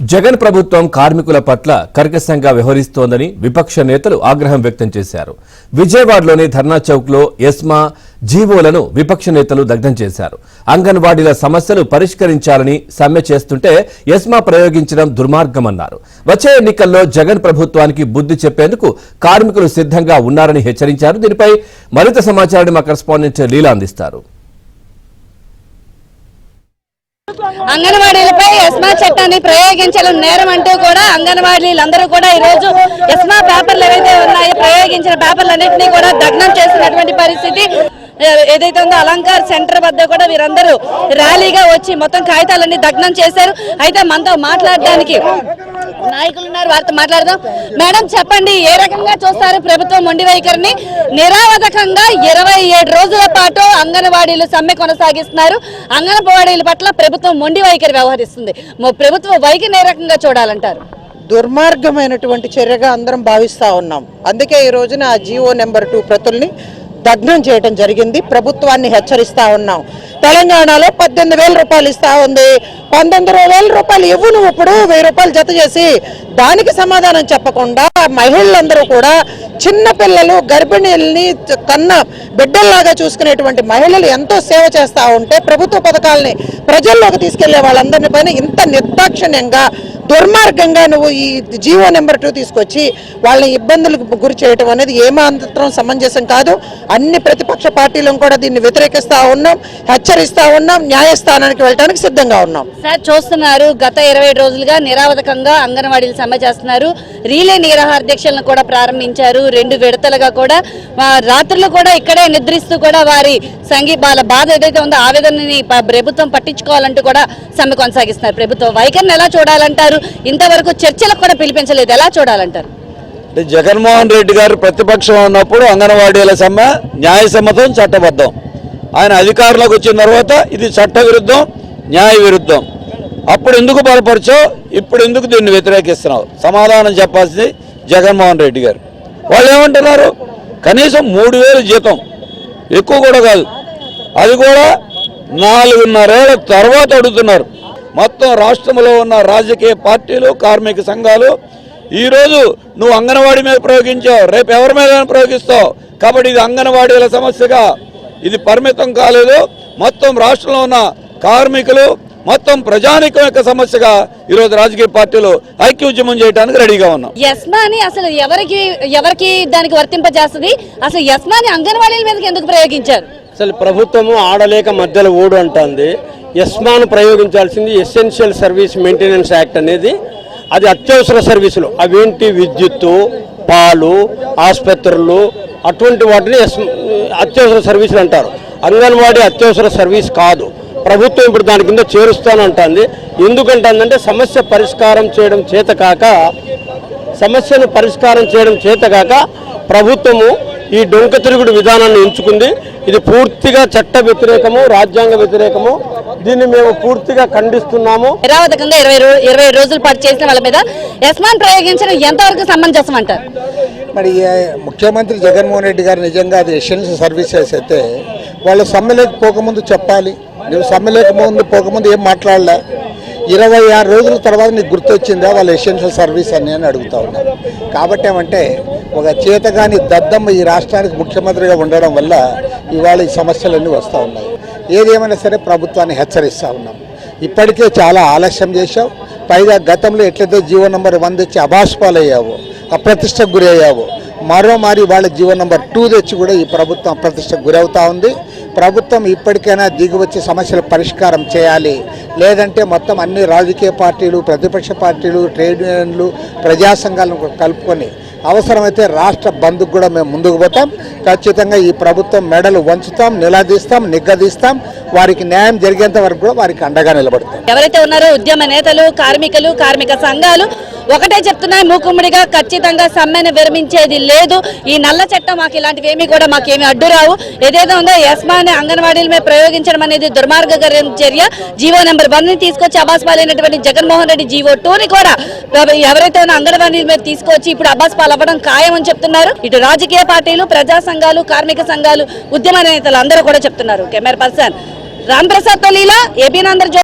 జగన్ ప్రభుత్వం కార్మికుల పట్ల కర్కశంగా వ్యవహరిస్తోందని విపక్ష నేతలు ఆగ్రహం వ్యక్తం చేశారు. విజయవాడలోని ధర్నా చౌక్లో ఎస్మా జీవోలను విపక్ష నేతలు దగ్ధం చేశారు. అంగన్వాడీల సమస్యలు పరిష్కరించాలని సమ్మె చేస్తుంటే ఎస్మా ప్రయోగించడం దుర్మార్గమన్నారు. వచ్చే ఎన్నికల్లో జగన్ ప్రభుత్వానికి బుద్ధి చెప్పేందుకు కార్మికులు సిద్ధంగా ఉన్నారని హెచ్చరించారు. దీనిపై మరింత సమాచారాన్ని మా కరెస్పాండెంట్ లీలా అందిస్తారు. అంగన్వాడీలపై ఎస్మా చట్టాన్ని ప్రయోగించడం నేరం అంటూ కూడా అంగన్వాడీలందరూ కూడా ఈ రోజు ఎస్మా పేపర్లు ఏవైతే ఉన్నాయో ప్రయోగించిన పేపర్లన్నింటినీ కూడా దగ్నం చేసినటువంటి పరిస్థితి ఏదైతే ఉందో అలంకార్ సెంటర్ వద్ద కూడా వీరందరూ ర్యాలీగా వచ్చి మొత్తం కాగితాలన్నీ దగ్నం చేశారు. అయితే మనతో మాట్లాడడానికి నాయకులు ఉన్నారు, వారితో మాట్లాడదాం. మేడం చెప్పండి, ఏ రకంగా చూస్తారు ప్రభుత్వం మొండి వైఖరిని? నిరావధకంగా 27 రోజుల పాటు అంగన్వాడీలు సమ్మె కొనసాగిస్తున్నారు. అంగన్వాడీల పట్ల ప్రభుత్వం మొండి వైఖరి వ్యవహరిస్తుంది. ప్రభుత్వ వైఖరిని ఏ రకంగా చూడాలంటారు? దుర్మార్గమైనటువంటి చర్యగా అందరం భావిస్తా ఉన్నాం. అందుకే ఈ రోజున జీవో నెంబర్ 2 ప్రతుల్ని దగ్నం చేయడం జరిగింది. ప్రభుత్వాన్ని హెచ్చరిస్తా ఉన్నాం. తెలంగాణలో 18,000 రూపాయలు ఇస్తా ఉంది, 19,000 రూపాయలు ఇవ్వు నువ్వు ఇప్పుడు 1,000 రూపాయలు జత చేసి. దానికి సమాధానం చెప్పకుండా మహిళలందరూ కూడా చిన్న పిల్లలు గర్భిణీల్ని కన్న బిడ్డల్లాగా చూసుకునేటువంటి మహిళలు ఎంతో సేవ చేస్తూ ఉంటే ప్రభుత్వ పథకాలని ప్రజల్లోకి తీసుకెళ్లే వాళ్ళందరినీ పైన ఇంత నిర్దాక్షిణ్యంగా దుర్మార్గంగా నువ్వు ఈ జీవో నెంబర్ 2 తీసుకొచ్చి వాళ్ళని ఇబ్బందులకు గురి చేయడం అనేది ఏమాత్రం సమంజసం కాదు. అన్ని ప్రతిపక్ష పార్టీలను కూడా దీన్ని వ్యతిరేకిస్తా ఉన్నాం, హెచ్చరిస్తా ఉన్నాం, న్యాయస్థానానికి వెళ్ళడానికి సిద్ధంగా ఉన్నాం. సార్ చూస్తున్నారు, గత 27 రోజులుగా నిరావధకంగా అంగన్వాడీలు సమ్మె చేస్తున్నారు. రీలే నిరాహార దీక్షలను కూడా ప్రారంభించారు. 2 విడతలుగా కూడా రాత్రులు కూడా ఇక్కడే నిద్రిస్తూ కూడా వారి వాళ్ళ బాధ ఏదైతే ఉందో ఆవేదనని ప్రభుత్వం పట్టించుకోవాలంటూ కూడా సమ్మె కొనసాగిస్తున్నారు. ప్రభుత్వ వైఖరిని ఎలా చూడాలంటారు? ఇంతవరకు చర్చలకు కూడా పిలిపించలేదు, ఎలా చూడాలంటారు? జగన్మోహన్ రెడ్డి గారు ప్రతిపక్షం ఉన్నప్పుడు అంగన్వాడీల సమ్మె న్యాయసమ్మతం, చట్టబద్ధం. ఆయన అధికారంలోకి వచ్చిన తర్వాత ఇది చట్ట విరుద్ధం, న్యాయ విరుద్ధం. అప్పుడు ఎందుకు బలపరిచావు, ఇప్పుడు ఎందుకు దీన్ని వ్యతిరేకిస్తున్నావు? సమాధానం చెప్పాల్సింది జగన్మోహన్ రెడ్డి గారు. వాళ్ళు ఏమంటున్నారు? కనీసం 3,000 జీతం, ఎక్కువ కూడా కాదు, అది కూడా 4.5 ఏళ్ల తర్వాత అడుగుతున్నారు. మొత్తం రాష్ట్రంలో ఉన్న రాజకీయ పార్టీలు, కార్మిక సంఘాలు ఈరోజు నువ్వు అంగన్వాడీ మీద ప్రయోగించావు, రేపు ఎవరి మీద ప్రయోగిస్తావు. కాబట్టి ఇది అంగన్వాడీల సమస్యగా ఇది పరిమితం కాలేదు. మొత్తం రాష్ట్రంలో ఉన్న కార్మికులు, మొత్తం ప్రజానికం యొక్క సమస్యగా ఈరోజు రాజకీయ పార్టీలు ఐక్యోద్యమం చేయడానికి రెడీగా ఉన్నాం. ఎస్మాని అసలు ఎవరికి దానికి వర్తింపజేస్తుంది? అసలు ఎస్మాని అంగన్వాడీల మీదకి ఎందుకు ప్రయోగించారు? అసలు ప్రభుత్వము ఆడలేక మధ్యలో ఓడు అంటుంది. ఎస్మాను ప్రయోగించాల్సింది ఎసెన్షియల్ సర్వీస్ మెయింటెనెన్స్ యాక్ట్ అనేది. అది అత్యవసర సర్వీసులు, అవేంటి విద్యుత్తు, పాలు, ఆసుపత్రులు, అటువంటి వాటిని అత్యవసర సర్వీసులు అంటారు. అంగన్వాడీ అత్యవసర సర్వీస్ కాదు. ప్రభుత్వం ఇప్పుడు దాని కింద చేరుస్తానంటుంది. ఎందుకంటుందంటే సమస్యను పరిష్కారం చేయడం చేతకాక ప్రభుత్వము ఈ డొంక తిరుగుడు విధానాన్ని ఎంచుకుంది. ఇది పూర్తిగా చట్ట వ్యతిరేకము, రాజ్యాంగ వ్యతిరేకము. దీన్ని మేము పూర్తిగా ఖండిస్తున్నాము. నిరావధకంగా 20 రోజుల పాటు చేసిన వాళ్ళ మీద ఎస్మాన్ ప్రయోగించడం ఎంతవరకు సమంజసం అంటారు? మరి ముఖ్యమంత్రి జగన్మోహన్ రెడ్డి గారు నిజంగా అది ఎసెన్షియల్ సర్వీసెస్ అయితే వాళ్ళు సమ్మెలోకి పోకముందు చెప్పాలి. నువ్వు సమ్మెలోకి పోకముందు ఏం మాట్లాడలే. 26 రోజుల తర్వాత నీకు గుర్తొచ్చిందా వాళ్ళు ఎసెన్షియల్ సర్వీస్ అని నేను అడుగుతా ఉన్నాను. కాబట్టి ఏమంటే ఒక చేతగాని దద్దమ్మ ఈ రాష్ట్రానికి ముఖ్యమంత్రిగా ఉండడం వల్ల ఇవాళ ఈ సమస్యలన్నీ వస్తూ ఉన్నాయి. ఏదేమైనా సరే ప్రభుత్వాన్ని హెచ్చరిస్తూ ఉన్నాం. ఇప్పటికే చాలా ఆలస్యం చేశావు. పైగా గతంలో ఎట్లయితే జీవో నెంబర్ 1 తెచ్చి అభాస్పాలయ్యావో, అప్రతిష్టకు గురి అయ్యావో, మరోమారి వాళ్ళ జీవో నెంబర్ 2 తెచ్చి కూడా ఈ ప్రభుత్వం అప్రతిష్టకు గురవుతూ ఉంది. ప్రభుత్వం ఇప్పటికైనా దిగివచ్చి సమస్యల పరిష్కారం చేయాలి. లేదంటే మొత్తం అన్ని రాజకీయ పార్టీలు, ప్రతిపక్ష పార్టీలు, ట్రేడ్ యూనియన్లు, ప్రజా సంఘాలను కలుపుకొని అవసరమైతే రాష్ట్ర బంద్కు కూడా మేము ముందుకు పోతాం. ఖచ్చితంగా ఈ ప్రభుత్వం మెడలు వంచుతాం, నిలదీస్తాం, నిగ్గదీస్తాం. వారికి న్యాయం జరిగేంత వరకు కూడా వారికి అండగా నిలబడతాం. ఎవరైతే ఉన్నారో ఉద్యమ నేతలు, కార్మికులు, కార్మిక సంఘాలు ఒకటే చెప్తున్నాయి, మూకుమ్మడిగా ఖచ్చితంగా సమ్మెను విరమించేది లేదు. ఈ నల్ల చట్టం మాకు ఇలాంటివి ఏమీ కూడా మాకేమీ అడ్డురావు. ఏదైతే ఉందో ఎస్మాని అంగన్వాడీల మీద ప్రయోగించడం అనేది దుర్మార్గకర చర్య. జీవో నెంబర్ 1ని తీసుకొచ్చి అబాస్పాలైనటువంటి జగన్మోహన్ రెడ్డి జీవో 2ని కూడా ఎవరైతే ఉన్న అంగన్వాడీల మీద తీసుకొచ్చి ఇప్పుడు అబాస్పాలు అవ్వడం ఖాయం అని చెప్తున్నారు. ఇటు రాజకీయ పార్టీలు, ప్రజా సంఘాలు, కార్మిక సంఘాలు, ఉద్యమ నేతలు అందరూ కూడా చెప్తున్నారు. కెమెరా పర్సన్ రామ్ ప్రసాద్ తో లీలా, ఏబీ ఆంధ్రజ్యోతి.